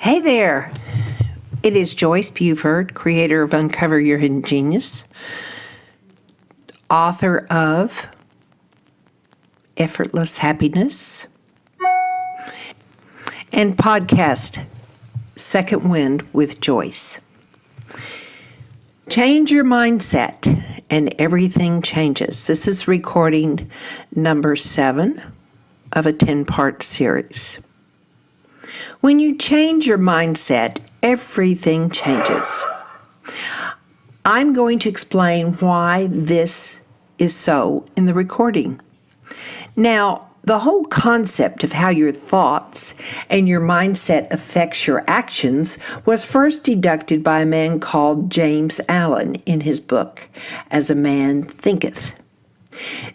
Hey there! It is Joyce Buford, creator of Uncover Your Hidden Genius, author of Effortless Happiness, and podcast Second Wind with Joyce. Change your mindset and everything changes. This is recording number 7 of a 10-part series. When you change your mindset, everything changes. I'm going to explain why this is so in the recording. Now, the whole concept of how your thoughts and your mindset affects your actions was first deduced by a man called James Allen in his book, As a Man Thinketh.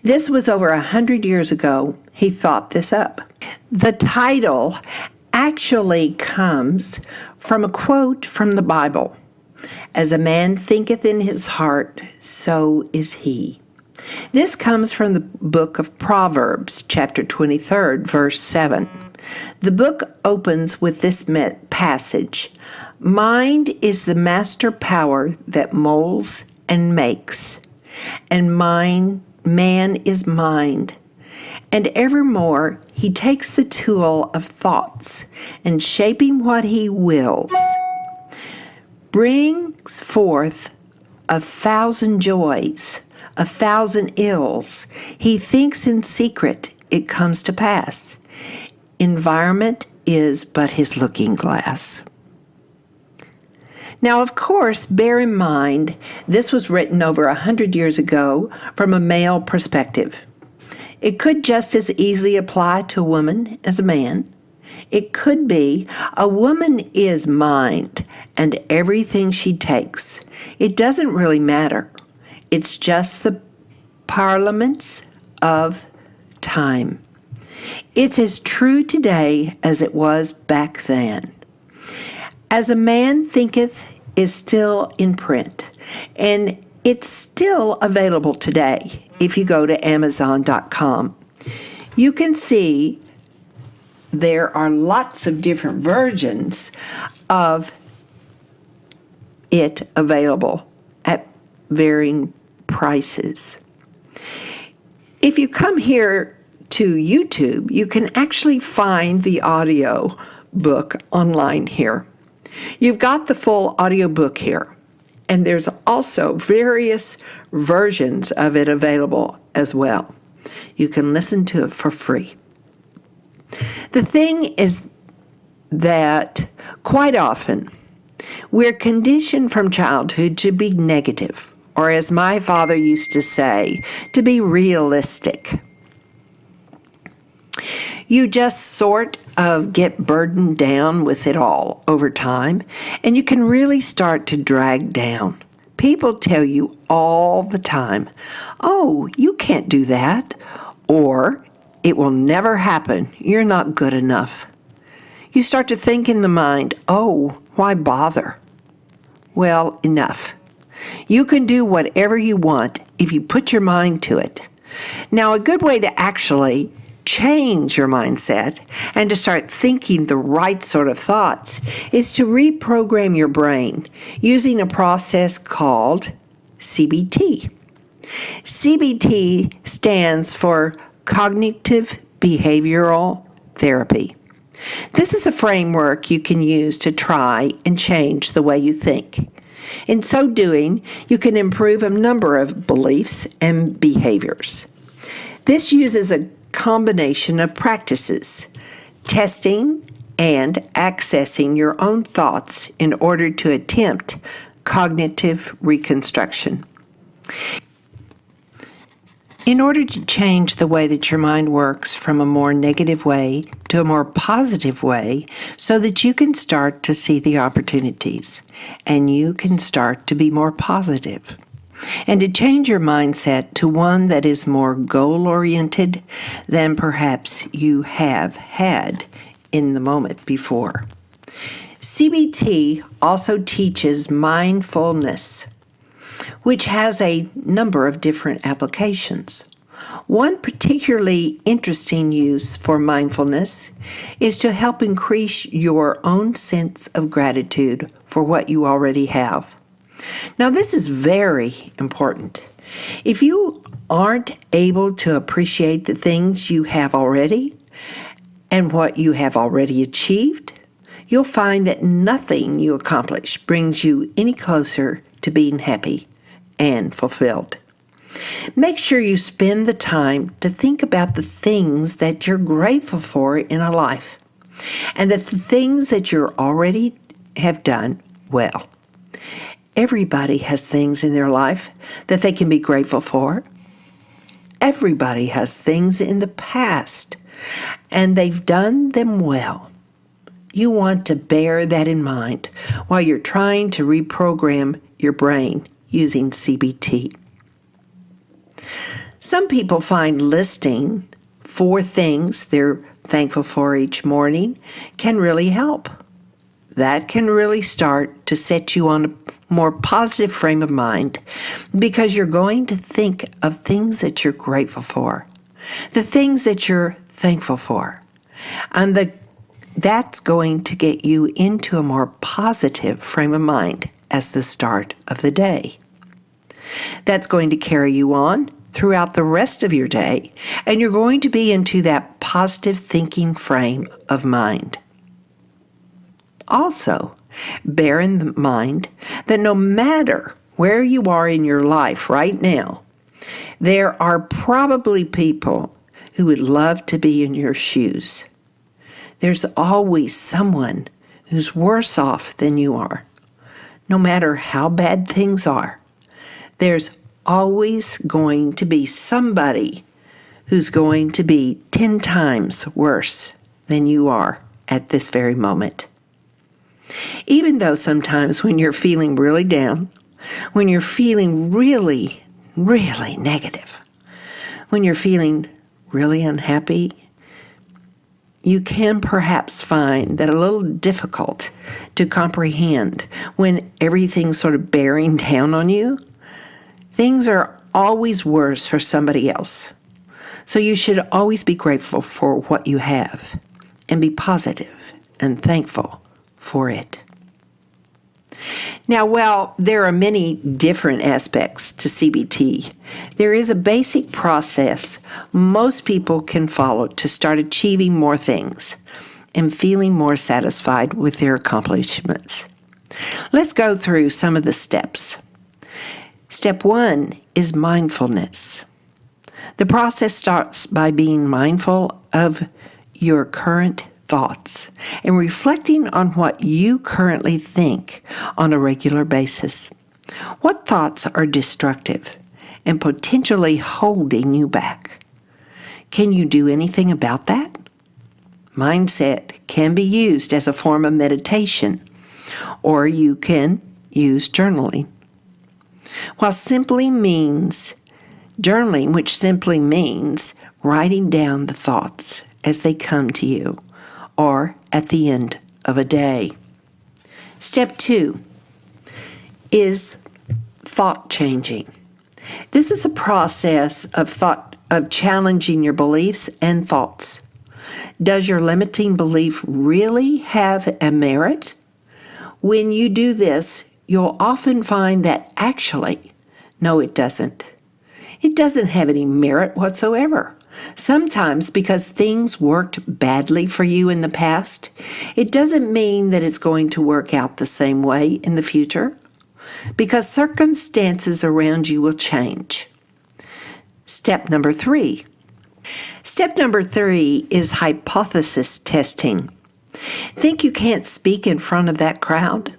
This was over 100 years ago. He thought this up. The title actually comes from a quote from the Bible. As a man thinketh in his heart, so is he. This comes from the book of Proverbs, chapter 23, verse 7. The book opens with this passage. Mind is the master power that molds and makes, and man is mind. And evermore he takes the tool of thoughts, and shaping what he wills, brings forth 1,000 joys, 1,000 ills. He thinks in secret, it comes to pass. Environment is but his looking glass. Now, of course, bear in mind, this was written over 100 years ago from a male perspective. It could just as easily apply to a woman as a man. It could be a woman is mind and everything she takes. It doesn't really matter. It's just the parliaments of time. It's as true today as it was back then. As a Man Thinketh is still in print, and it's still available today. If you go to Amazon.com, you can see there are lots of different versions of it available at varying prices. If you come here to YouTube, you can actually find the audio book online here. You've got the full audiobook here. And there's also various versions of it available as well. You can listen to it for free. The thing is that quite often we're conditioned from childhood to be negative, or as my father used to say, to be realistic. You just sort of get burdened down with it all over time, and you can really start to drag down. People tell you all the time, oh, you can't do that, or it will never happen. You're not good enough. You start to think in the mind, oh, why bother? Well, enough. You can do whatever you want if you put your mind to it. Now, a good way to actually change your mindset and to start thinking the right sort of thoughts is to reprogram your brain using a process called CBT. CBT stands for Cognitive Behavioral Therapy. This is a framework you can use to try and change the way you think. In so doing, you can improve a number of beliefs and behaviors. This uses a combination of practices, testing and accessing your own thoughts in order to attempt cognitive reconstruction. In order to change the way that your mind works from a more negative way to a more positive way so that you can start to see the opportunities and you can start to be more positive. And to change your mindset to one that is more goal-oriented than perhaps you have had in the moment before. CBT also teaches mindfulness, which has a number of different applications. One particularly interesting use for mindfulness is to help increase your own sense of gratitude for what you already have. Now, this is very important. If you aren't able to appreciate the things you have already and what you have already achieved, you'll find that nothing you accomplish brings you any closer to being happy and fulfilled. Make sure you spend the time to think about the things that you're grateful for in a life and that the things that you already have done well. Everybody has things in their life that they can be grateful for. Everybody has things in the past, and they've done them well. You want to bear that in mind while you're trying to reprogram your brain using CBT. Some people find listing 4 things they're thankful for each morning can really help. That can really start to set you on a more positive frame of mind because you're going to think of things that you're grateful for, the things that you're thankful for, and that's going to get you into a more positive frame of mind as the start of the day. That's going to carry you on throughout the rest of your day, and you're going to be into that positive thinking frame of mind. Also, bear in mind that no matter where you are in your life right now, there are probably people who would love to be in your shoes. There's always someone who's worse off than you are. No matter how bad things are, there's always going to be somebody who's going to be 10 times worse than you are at this very moment. Even though sometimes when you're feeling really down, when you're feeling really, really negative, when you're feeling really unhappy, you can perhaps find that a little difficult to comprehend when everything's sort of bearing down on you. Things are always worse for somebody else. So you should always be grateful for what you have and be positive and thankful for it. Now, while there are many different aspects to CBT, there is a basic process most people can follow to start achieving more things and feeling more satisfied with their accomplishments. Let's go through some of the steps. Step 1 is mindfulness. The process starts by being mindful of your current thoughts and reflecting on what you currently think on a regular basis. What thoughts are destructive and potentially holding you back? Can you do anything about that? Mindset can be used as a form of meditation, or you can use journaling. Journaling, which simply means writing down the thoughts as they come to you or at the end of a day. Step 2 is thought changing. This is a process of challenging your beliefs and thoughts. Does your limiting belief really have a merit? When you do this, you'll often find that actually, no, it doesn't. It doesn't have any merit whatsoever. Sometimes because things worked badly for you in the past, it doesn't mean that it's going to work out the same way in the future, because circumstances around you will change. Step number 3. Step number 3 is hypothesis testing. Think you can't speak in front of that crowd?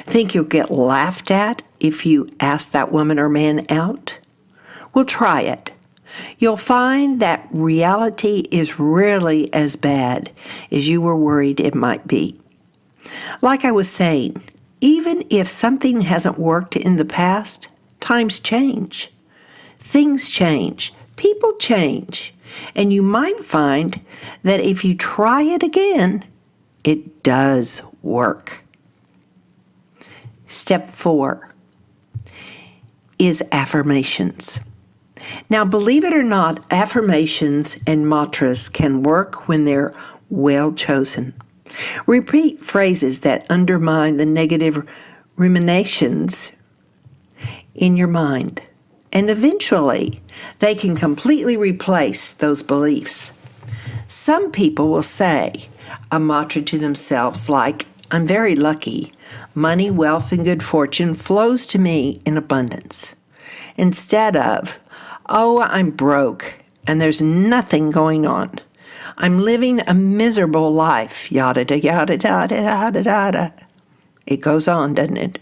Think you'll get laughed at if you ask that woman or man out? Well, try it. You'll find that reality is rarely as bad as you were worried it might be. Like I was saying, even if something hasn't worked in the past, times change. Things change. People change. And you might find that if you try it again, it does work. Step 4 is affirmations. Now, believe it or not, affirmations and mantras can work when they're well chosen. Repeat phrases that undermine the negative ruminations in your mind, and eventually they can completely replace those beliefs. Some people will say a mantra to themselves like, I'm very lucky. Money, wealth, and good fortune flows to me in abundance. Instead of, oh, I'm broke and there's nothing going on. I'm living a miserable life, yada, yada, yada, yada, yada. It goes on, doesn't it?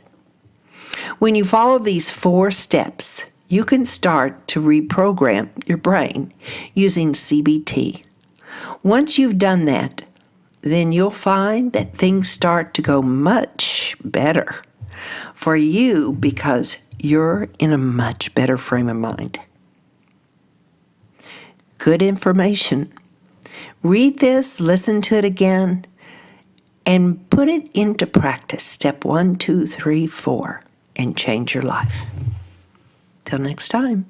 When you follow these 4 steps, you can start to reprogram your brain using CBT. Once you've done that, then you'll find that things start to go much better for you because you're in a much better frame of mind. Good information. Read this, listen to it again, and put it into practice. Step 1, 2, 3, 4, and change your life. Till next time.